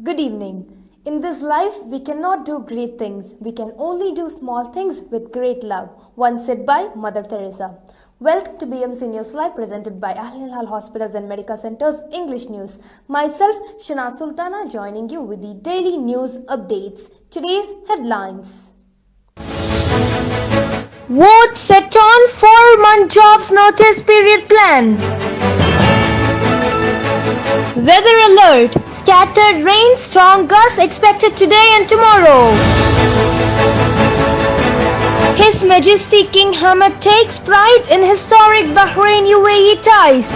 Good evening. In this life, we cannot do great things. We can only do small things with great love. Once said by Mother Teresa. Welcome to BMC News Live presented by Al Hilal Hospitals and Medical Centers English News. Myself, Shana Sultana, joining you with the daily news updates. Today's headlines. Vote set on 4-month jobs notice period plan. Weather alert. Scattered rain, strong gusts expected today and tomorrow. His Majesty King Hamad takes pride in historic Bahrain-UAE ties.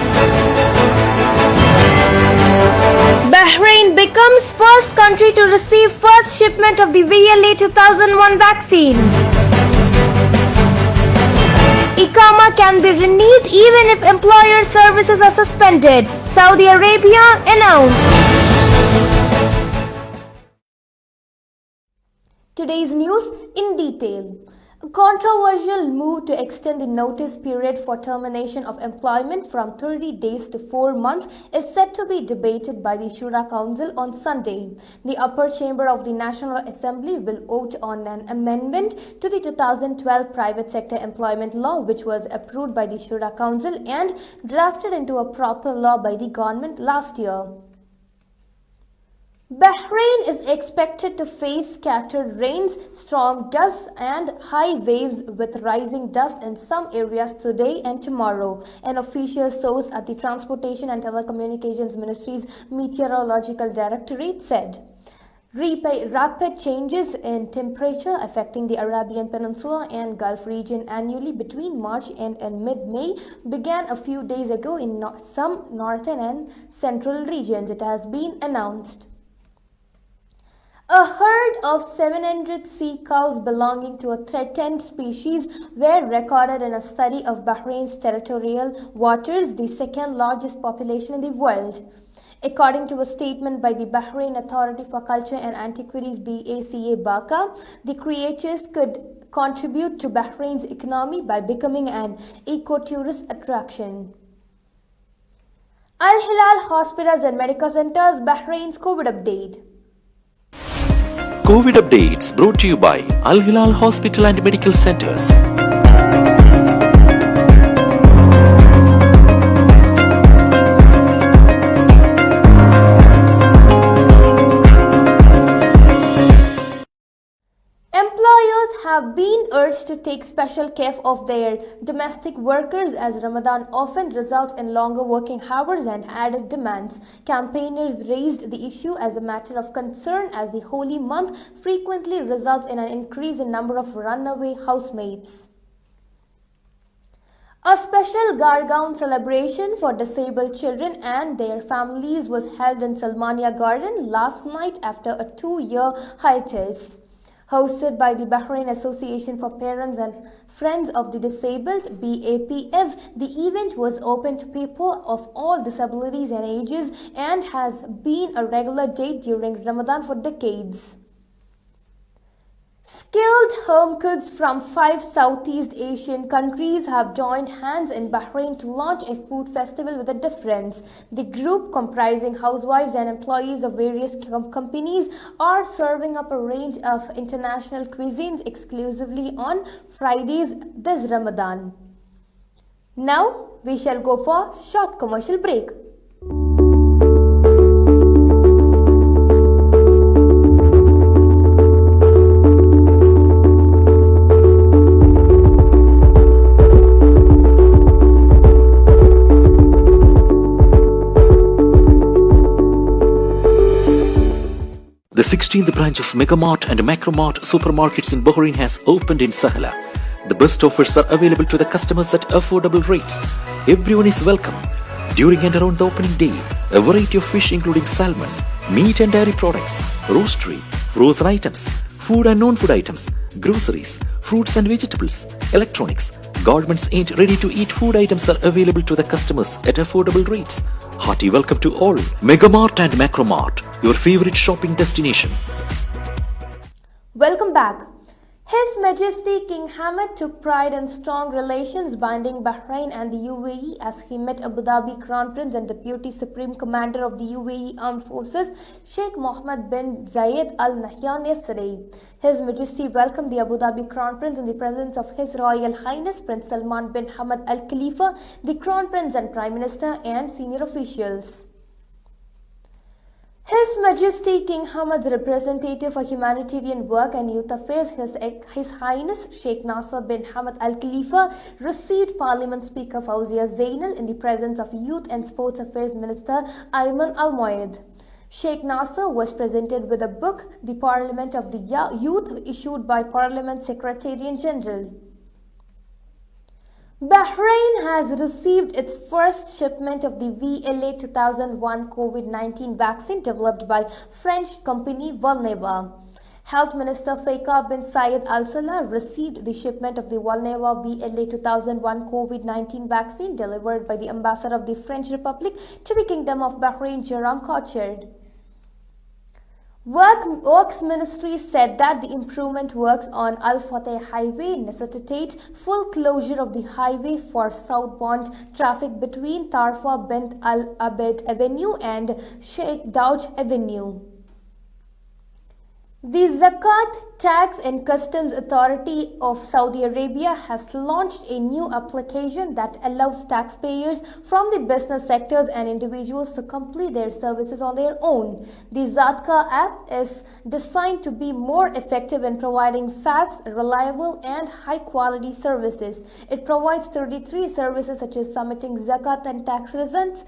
Bahrain becomes first country to receive first shipment of the VLA 2001 vaccine. Iqama can be renewed even if employer services are suspended, Saudi Arabia announced. Today's news in detail. A controversial move to extend the notice period for termination of employment from 30 days to 4 months is set to be debated by the Shura Council on Sunday. The upper chamber of the National Assembly will vote on an amendment to the 2012 private sector employment law, which was approved by the Shura Council and drafted into a proper law by the government last year. Bahrain is expected to face scattered rains, strong gusts and high waves with rising dust in some areas today and tomorrow, an official source at the Transportation and Telecommunications Ministry's Meteorological Directorate said. Rapid changes in temperature affecting the Arabian Peninsula and Gulf region annually between March and mid-May began a few days ago in some northern and central regions, it has been announced. A herd of 700 sea cows belonging to a threatened species were recorded in a study of Bahrain's territorial waters, the second largest population in the world. According to a statement by the Bahrain Authority for Culture and Antiquities BACA Baka, the creatures could contribute to Bahrain's economy by becoming an eco-tourist attraction. Al Hilal Hospitals and Medical Centers Bahrain's COVID update. COVID updates brought to you by Al Hilal Hospital and Medical Centers. Employers have been urged to take special care of their domestic workers as Ramadan often results in longer working hours and added demands. Campaigners raised the issue as a matter of concern as the holy month frequently results in an increase in number of runaway housemates. A special Gargaon celebration for disabled children and their families was held in Salmania Garden last night after a 2-year hiatus. Hosted by the Bahrain Association for Parents and Friends of the Disabled BAPF, the event was open to people of all disabilities and ages and has been a regular date during Ramadan for decades. Skilled home cooks from 5 Southeast Asian countries have joined hands in Bahrain to launch a food festival with a difference. The group, comprising housewives and employees of various companies, are serving up a range of international cuisines exclusively on Fridays this Ramadan. Now, we shall go for a short commercial break. The 16th branch of Megamart and Macromart supermarkets in Bahrain has opened in Sahala. The best offers are available to the customers at affordable rates. Everyone is welcome. During and around the opening day, a variety of fish including salmon, meat and dairy products, roastery, frozen items, food and non-food items, groceries, fruits and vegetables, electronics, garments and ready-to-eat food items are available to the customers at affordable rates. Hearty welcome to all. Megamart and Macromart, your favorite shopping destination. Welcome back. His Majesty King Hamad took pride in strong relations binding Bahrain and the UAE as he met Abu Dhabi Crown Prince and Deputy Supreme Commander of the UAE Armed Forces Sheikh Mohammed bin Zayed Al Nahyan yesterday. His Majesty welcomed the Abu Dhabi Crown Prince in the presence of His Royal Highness Prince Salman bin Hamad Al Khalifa, the Crown Prince and Prime Minister and senior officials. His Majesty King Hamad's representative for humanitarian work and youth affairs, His Highness Sheikh Nasser bin Hamad Al Khalifa, received Parliament Speaker Fauzia Zainal in the presence of Youth and Sports Affairs Minister Ayman Al Moyed. Sheikh Nasser was presented with a book, The Parliament of the Youth, issued by Parliament Secretariat General. Bahrain has received its first shipment of the VLA 2001 COVID-19 vaccine developed by French company Valneva. Health Minister Faisal bin Zayed Al Salah received the shipment of the Valneva VLA 2001 COVID-19 vaccine delivered by the Ambassador of the French Republic to the Kingdom of Bahrain, Jerome Couchard. Works Ministry said that the improvement works on Al Fateh Highway necessitate full closure of the highway for southbound traffic between Tarfa Bint Al Abed Avenue and Sheikh Dauj Avenue. The Zakat Tax and Customs Authority of Saudi Arabia has launched a new application that allows taxpayers from the business sectors and individuals to complete their services on their own. The Zatka app is designed to be more effective in providing fast, reliable, and high-quality services. It provides 33 services such as submitting Zakat and tax returns,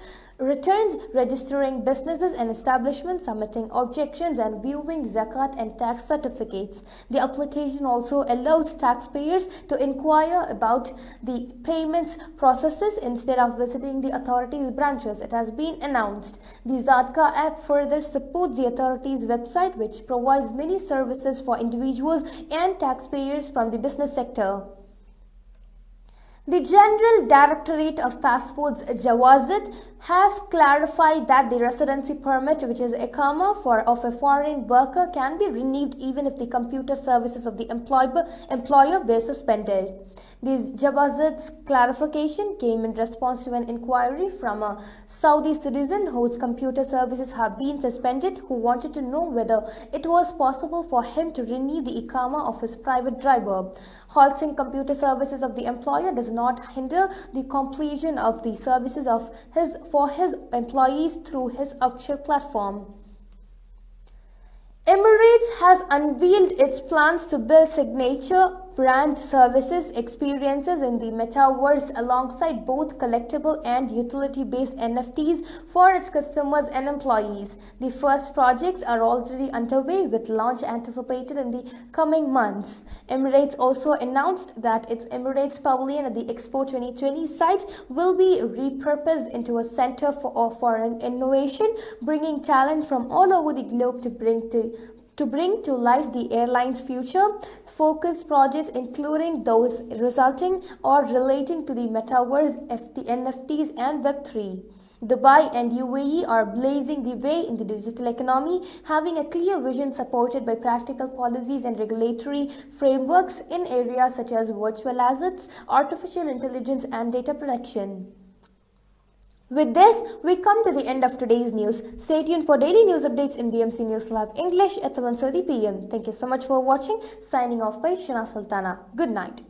registering businesses and establishments, submitting objections, and viewing Zakat and tax certificates. The application also allows taxpayers to inquire about the payments processes instead of visiting the authorities' branches. It has been announced. The Zatka app further supports the authorities' website, which provides many services for individuals and taxpayers from the business sector. The General Directorate of Passports Jawazat has clarified that the residency permit, which is Iqama of a foreign worker, can be renewed even if the computer services of the employer were suspended. This Jawazat's clarification came in response to an inquiry from a Saudi citizen whose computer services have been suspended, who wanted to know whether it was possible for him to renew the Iqama of his private driver. Halting computer services of the employer does not hinder the completion of the services for his employees through his offshore platform. Emirates has unveiled its plans to build signature brand services experiences in the metaverse alongside both collectible and utility-based NFTs for its customers and employees. The first projects are already underway, with launch anticipated in the coming months. Emirates also announced that its Emirates Pavilion at the Expo 2020 site will be repurposed into a center for innovation, bringing talent from all over the globe to bring to life the airline's future-focused projects, including those resulting or relating to the metaverse, NFTs, and Web3. Dubai and UAE are blazing the way in the digital economy, having a clear vision supported by practical policies and regulatory frameworks in areas such as virtual assets, artificial intelligence, and data protection. With this, we come to the end of today's news. Stay tuned for daily news updates in BMC News Live English at 1:30 p.m. Thank you so much for watching. Signing off by Shana Sultana. Good night.